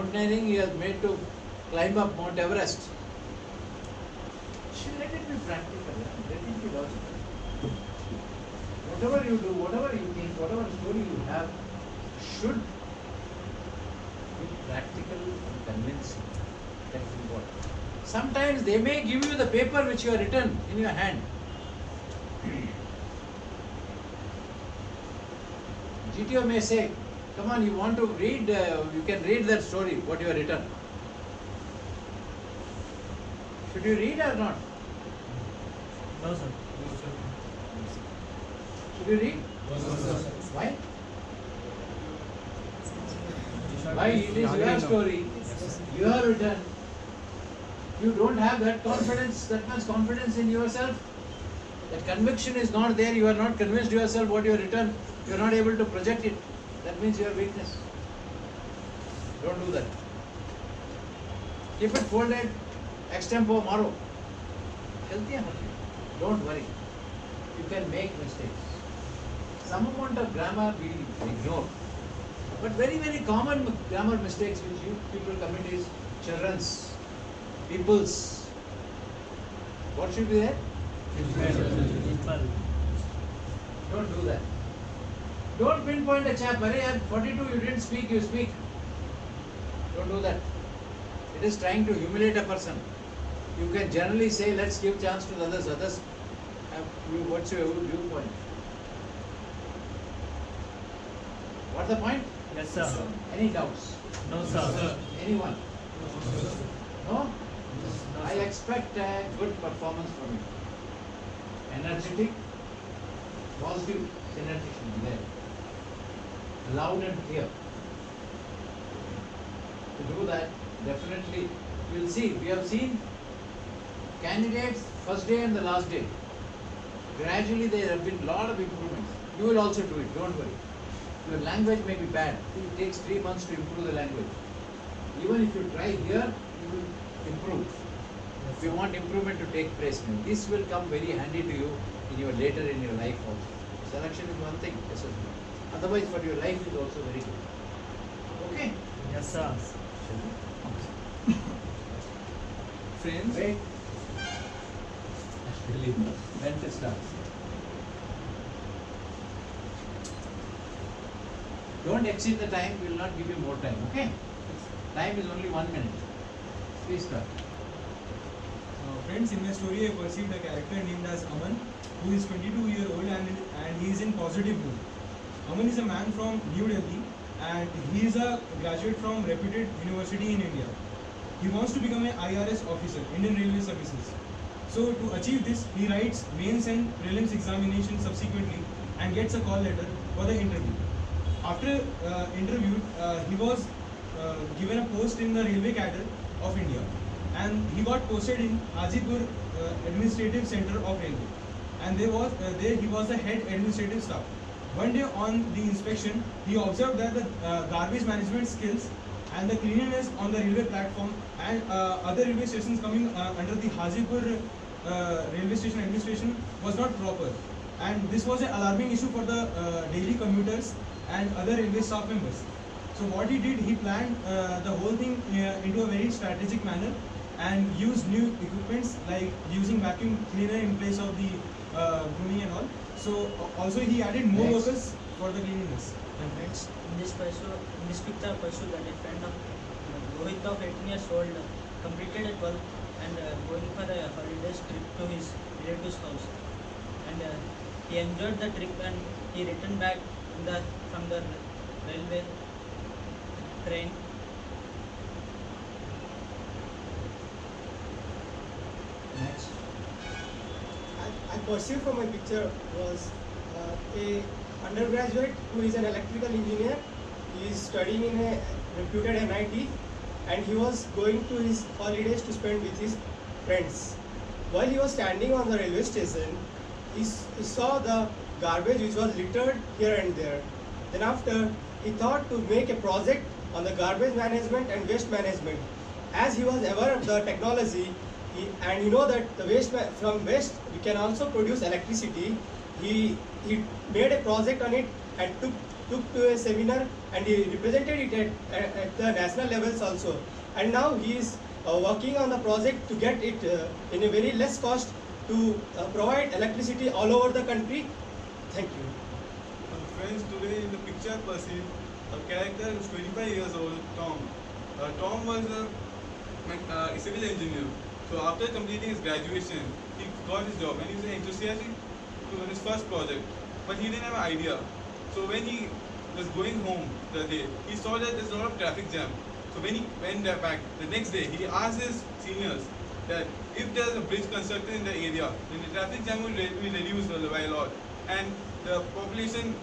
mountaineering he has made to climb up Mount Everest. Let it be practical, let it be logical. Whatever you do, whatever you think, whatever story you have should be practical and convincing. That is important. Sometimes they may give you the paper which you have written in your hand. GTO may say, come on, you want to read, you can read that story, what you have written. Should you read or not? No, sir. Should you read? No, sir. Why? Why? It is your story. You have written. You don't have that confidence, that much confidence in yourself. That conviction is not there. You are not convinced yourself what you have written. You are not able to project it. That means your weakness. Don't do that. Keep it folded, extempo, maro. Healthy and happy. Don't worry. You can make mistakes. Some amount of grammar we ignore. But very, very common grammar mistakes which you people commit is children's, people's. What should be there? Don't do that. Don't pinpoint a chap. At 42 you didn't speak, you speak. Don't do that. It is trying to humiliate a person. You can generally say, let's give chance to the others. Others have, what's your viewpoint? What's the point? Yes, sir. Any doubts? No, sir. Anyone? No? I expect a good performance from you. Energetic, positive energy should be there. Loud and clear. To do that, definitely you will see. We have seen candidates first day and the last day. Gradually there have been a lot of improvements. You will also do it, don't worry. Your language may be bad. It takes 3 months to improve the language. Even if you try here, you will improve. If you want improvement to take place, this will come very handy to you in your later in your life also. Selection is one thing, assessment. Otherwise, for your life is also very good. Okay? Yes, sir. Friends, Wait. Actually, when to start? Don't exceed the time, we will not give you more time, okay? Time is only 1 minute. Please start. friends, in my story I perceived a character named as Aman, who is 22-year-old and he is in positive mood. Aman is a man from New Delhi and he is a graduate from reputed university in India. He wants to become an IRS officer, Indian Railway Services. So to achieve this, he writes mains and prelims examination subsequently and gets a call letter for the interview. After interview, he was given a post in the railway cadre of India, and he got posted in Hajipur Administrative Center of Railway, and there he was the head administrative staff. One day on the inspection, he observed that the garbage management skills and the cleanliness on the railway platform and other railway stations coming under the Hajipur railway station administration was not proper, and this was an alarming issue for the daily commuters and other railway staff members. So what he did, he planned the whole thing into a very strategic manner and used new equipments like using vacuum cleaner in place of the grooming and all. So also he added more workers for the cleanliness. Friends, in this picture, Paishu, that a friend of Rohit of 18 years old, completed a 12th and going for a holidays trip to his relative's house. And he enjoyed the trip and he returned back from the railway train. Next. I perceived from my picture was a undergraduate who is an electrical engineer. He is studying in a reputed NIT and he was going to his holidays to spend with his friends. While he was standing on the railway station, he saw the garbage which was littered here and there. Then after, he thought to make a project on the garbage management and waste management. As he was aware of the technology, and you know that the from waste we can also produce electricity, he made a project on it and took took to a seminar and he represented it at the national levels also. And now he is working on the project to get it in a very less cost to provide electricity all over the country. Thank you. Friends, today in the picture perceived a character who is 25 years old, Tom. Tom was a civil engineer. So after completing his graduation, he got his job and he was enthusiastic to his first project. But he didn't have an idea. So when he was going home the day, he saw that there's a lot of traffic jam. So when he went back the next day, he asked his seniors that if there's a bridge constructed in the area, then the traffic jam will be reduced by a lot and the population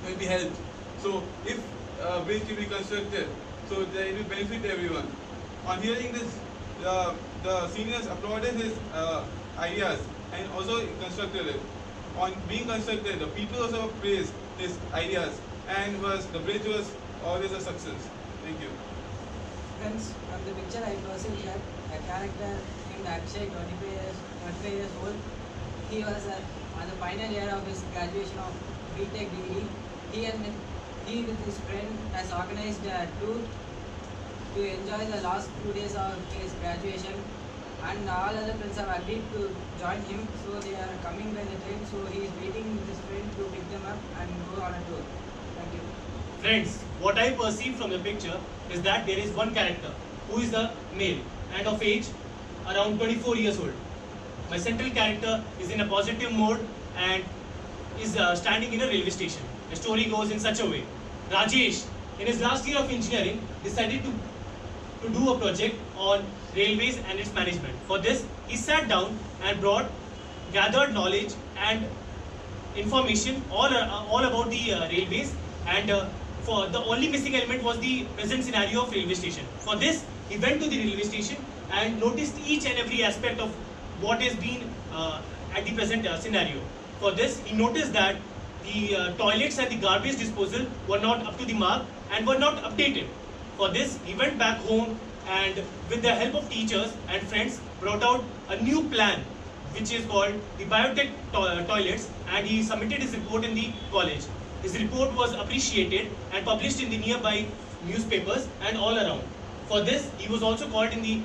will be helped. So if a bridge will be constructed, so that it will benefit everyone. On hearing this, the seniors applauded his ideas and also constructed it. On being constructed, the people also praised his ideas and the bridge was always a success. Thank you. Friends, from the picture I perceived that a character named Akshay, 25 years old, he was on the final year of his graduation of BTech degree. He with his friend has organized a tour to enjoy the last 2 days of his graduation, and all other friends have agreed to join him, so they are coming by the train, so he is waiting with his friend to pick them up and go on a tour. Thank you. Friends, what I perceive from the picture is that there is one character who is the male and of age around 24 years old. My central character is in a positive mode and is standing in a railway station. The story goes in such a way. Rajesh, in his last year of engineering, decided to do a project on railways and its management. For this, he sat down and gathered knowledge and information all about the railways, and for the only missing element was the present scenario of railway station. For this, he went to the railway station and noticed each and every aspect of what has been at the present scenario. For this, he noticed that the toilets and the garbage disposal were not up to the mark and were not updated. For this, he went back home and with the help of teachers and friends brought out a new plan which is called the biotech toilets, and he submitted his report in the college. His report was appreciated and published in the nearby newspapers and all around. For this, he was also called in the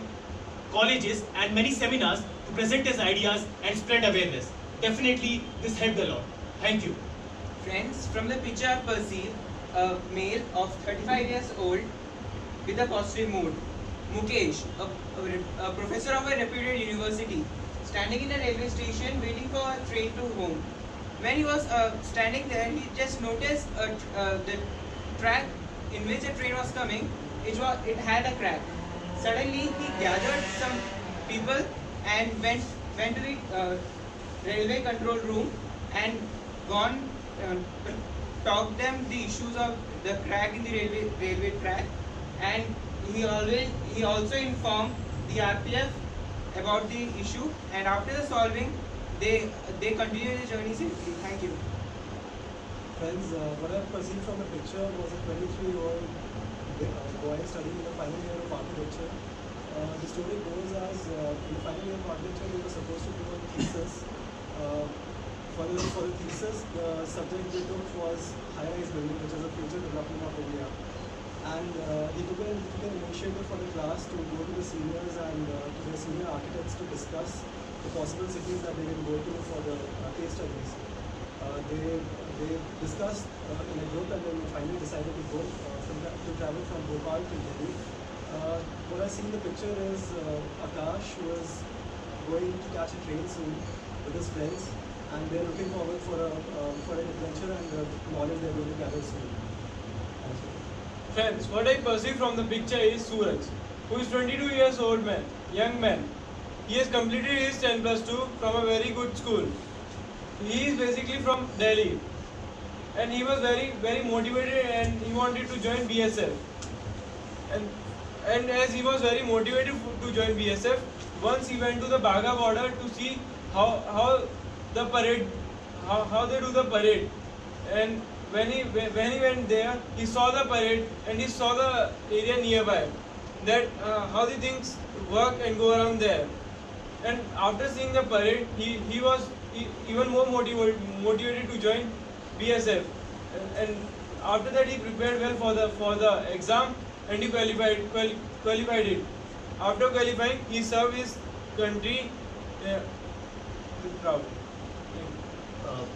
colleges and many seminars to present his ideas and spread awareness. Definitely, this helped a lot. Thank you. Friends, from the picture I perceive a male of 35 years old with a positive mood. Mukesh, a professor of a reputed university, standing in a railway station waiting for a train to home. When he was standing there, he just noticed the track in which a train was coming. It had a crack. Suddenly, he gathered some people and went to the railway control room and talked them the issues of the crack in the railway track, and he also informed the RPF about the issue, and after the solving, they continued the journey safely. Thank you. Friends, what I perceived from the picture was a 23-year-old boy studying in the final year of architecture. The story goes as in the final year of architecture, we were supposed to do a thesis. For the thesis, the subject we took was high-rise building, which is a future development of India. And he took an initiative for the class to go to the seniors and to the senior architects to discuss the possible cities that they can go to for the case studies. They discussed in a group, and then we finally decided to go to travel from Bhopal to Delhi. What I see in the picture is Akash, who is going to catch a train soon with his friends, and they're looking forward for an adventure and the knowledge they're going to gather soon. Friends, what I perceive from the picture is Suraj, who is 22 years old young man. He has completed his 10+2 from a very good school. He is basically from Delhi, and he was very motivated, and he wanted to join BSF. And as he was very motivated to join BSF, once he went to the Baga border to see how they do the parade, and when he went there, he saw the parade and he saw the area nearby, that how the things work and go around there. And after seeing the parade, he was even more motivated to join BSF. And after that he prepared well for the exam and he qualified it. After qualifying, he served his country with proud.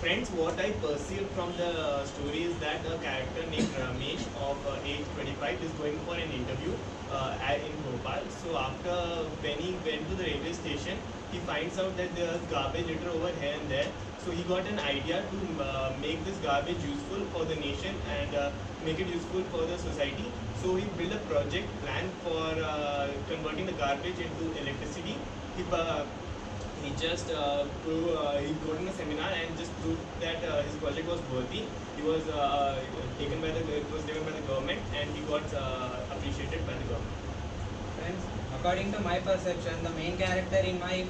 Friends, what I perceived from the story is that a character named Ramesh of age 25 is going for an interview in Bhopal. So after when he went to the railway station, he finds out that there's garbage litter over here and there. So he got an idea to make this garbage useful for the nation and make it useful for the society. So he built a project plan for converting the garbage into electricity. He just he got in a seminar and just proved that his project was worthy. He was taken by the government and he got appreciated by the government. Friends, according to my perception, the main character in my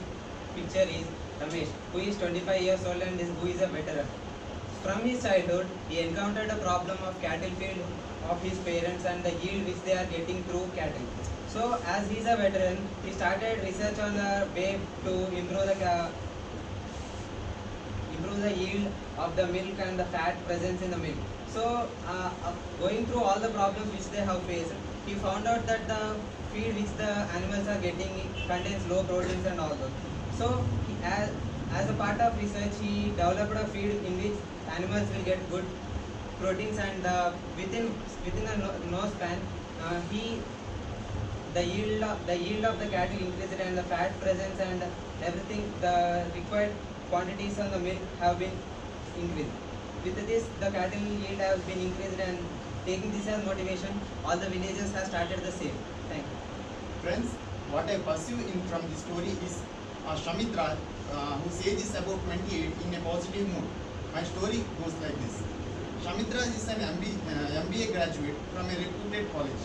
picture is Ramesh, who is 25 years old and who is a veteran. From his childhood, he encountered a problem of cattle field of his parents and the yield which they are getting through cattle. So, as he is a veteran, he started research on the way to improve the yield of the milk and the fat presence in the milk. So, going through all the problems which they have faced, he found out that the feed which the animals are getting contains low proteins and all those. So, as a part of research, he developed a feed in which animals will get good proteins and within a no span, the yield of the cattle increased and the fat presence and everything, the required quantities of the milk have been increased. With this, the cattle yield has been increased, and taking this as motivation, all the villages have started the same. Thank you. Friends, what I perceive from the story is Shamit Raj, whose age is about 28, in a positive mood. My story goes like this. Shamit Raj is an MBA graduate from a reputed college.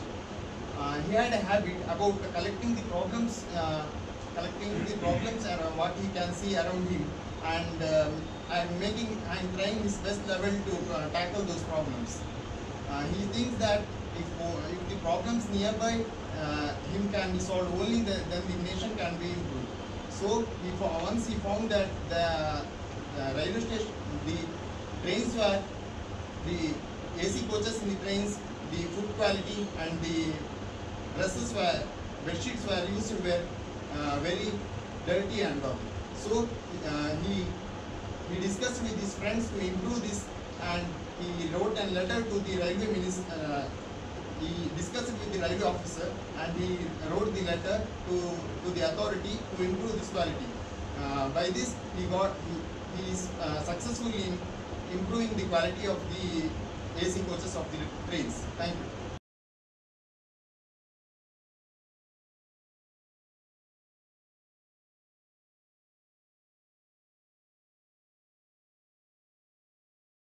He had a habit about collecting the problems and what he can see around him, and trying his best level to tackle those problems. He thinks that if the problems nearby him can be solved only, then the nation can be improved. So once he found that the railway station, the trains were, the AC coaches in the trains, the food quality and the bed sheets were used were very dirty and all. So he discussed with his friends to improve this, and he wrote a letter to the railway minister. He discussed it with the railway officer, and he wrote the letter to the authority to improve this quality. By this, he is successful in improving the quality of the AC coaches of the trains. Thank you.